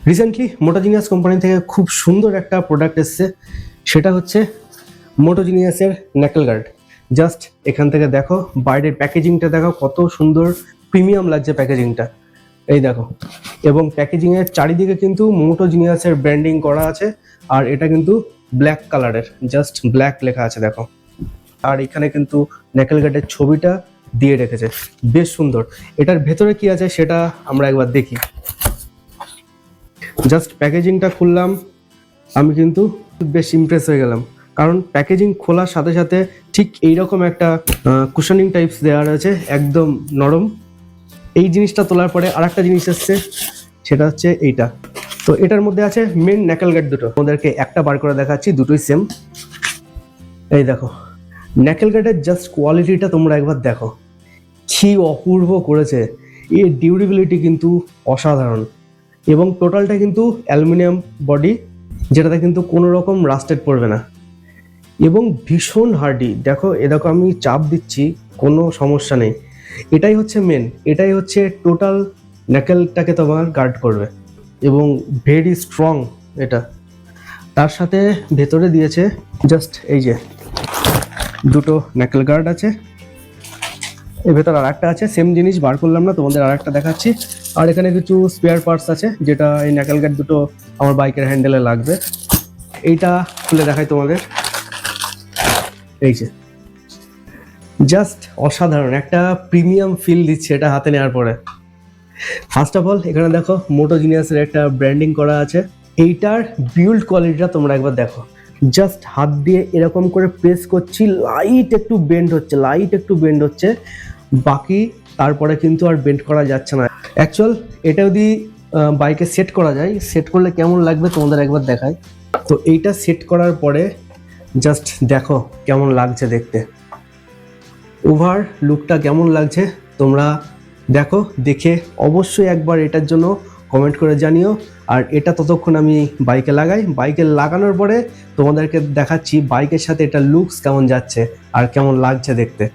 Recently মোটোজিনিয়াস company থেকে খুব সুন্দর একটা প্রোডাক্ট এসছে, সেটা হচ্ছে মোটোজিনিয়াসের ন্যাকেল গার্ড। জাস্ট এখান থেকে দেখো, বাইরের প্যাকেজিংটা দেখো কত সুন্দর, প্রিমিয়াম লাগছে প্যাকেজিংটা, এই দেখো। এবং প্যাকেজিংয়ের চারিদিকে কিন্তু মোটোজিনিয়াসের ব্র্যান্ডিং করা আছে, আর এটা কিন্তু ব্ল্যাক কালারের, জাস্ট ব্ল্যাক লেখা আছে দেখো। আর এখানে কিন্তু ন্যাকেল গার্ডের ছবিটা দিয়ে রেখেছে, বেশ সুন্দর। এটার ভেতরে কি আছে সেটা আমরা একবার দেখি। জাস্ট প্যাকেজিংটা খুললাম, আমি কিন্তু বেশ ইমপ্রেস হয়ে গেলাম, কারণ প্যাকেজিং খোলার সাথে সাথে ঠিক এইরকম একটা কুশনিং টাইপস দেওয়া রয়েছে, একদম নরম। এই জিনিসটা তোলার পরে আর একটা জিনিস এসছে, সেটা হচ্ছে এইটা। তো এটার মধ্যে আছে মেন ন্যাকেল গার্ড দুটো, ওদেরকে একটা বার করে দেখাচ্ছি, দুটোই সেম। এই দেখো ন্যাকেল গার্ডের জাস্ট কোয়ালিটিটা তোমরা একবার দেখো, কি অপূর্ব করেছে। এর ডিউরেবিলিটি কিন্তু অসাধারণ, এবং টোটালটা কিন্তু অ্যালুমিনিয়াম বডি, যেটাতে কিন্তু কোনো রকম রাস্টেড পড়বে না, এবং ভীষণ হার্ডি। দেখো দেখো আমি চাপ দিচ্ছি, কোনো সমস্যা নেই। এটাই হচ্ছে মেন, এটাই হচ্ছে টোটাল ন্যাকেলটাকে তোমার গার্ড করবে, এবং ভেরি স্ট্রং এটা। তার সাথে ভেতরে দিয়েছে জাস্ট এই যে দুটো ন্যাকেল গার্ড আছে, এর ভেতর আর একটা আছে, সেম জিনিস বার করলাম না, তোমাদের আর একটা দেখাচ্ছি। আর এখানে কিছু স্পেয়ার পার্টস আছে, যেটা এই ন্যাকেল গার্ড দুটো আমার বাইকের হ্যান্ডেলে লাগবে। এইটা খুলে দেখাই তোমাদের, এই যে জাস্ট অসাধারণ একটা প্রিমিয়াম ফিল দিচ্ছে এটা হাতে নেওয়ার পরে। ফার্স্ট অফ অল এখানে দেখো মোটোজিনিয়াসের একটা ব্র্যান্ডিং করা আছে। এইটার বিল্ড কোয়ালিটিটা তোমরা একবার দেখো, জাস্ট হাত দিয়ে এরকম করে প্রেস করছি, লাইট একটু বেন্ড হচ্ছে, বাকি তারপরে কিন্তু আর বেন্ড করা যাচ্ছে না। অ্যাকচুয়াল এটা যদি বাইকে সেট করা যায়, সেট করলে কেমন লাগবে তোমাদের একবার দেখাই। তো এইটা সেট করার পরে জাস্ট দেখো কেমন লাগছে দেখতে, ওভার লুকটা কেমন লাগছে তোমরা দেখো, দেখে অবশ্যই একবার এটার জন্য কমেন্ট করে জানিও। আর এটা ততক্ষণ আমি বাইকে লাগাই, বাইকে লাগানোর পরে তোমাদেরকে দেখাচ্ছি বাইকের সাথে এটা লুকস কেমন যাচ্ছে আর কেমন লাগছে দেখতে।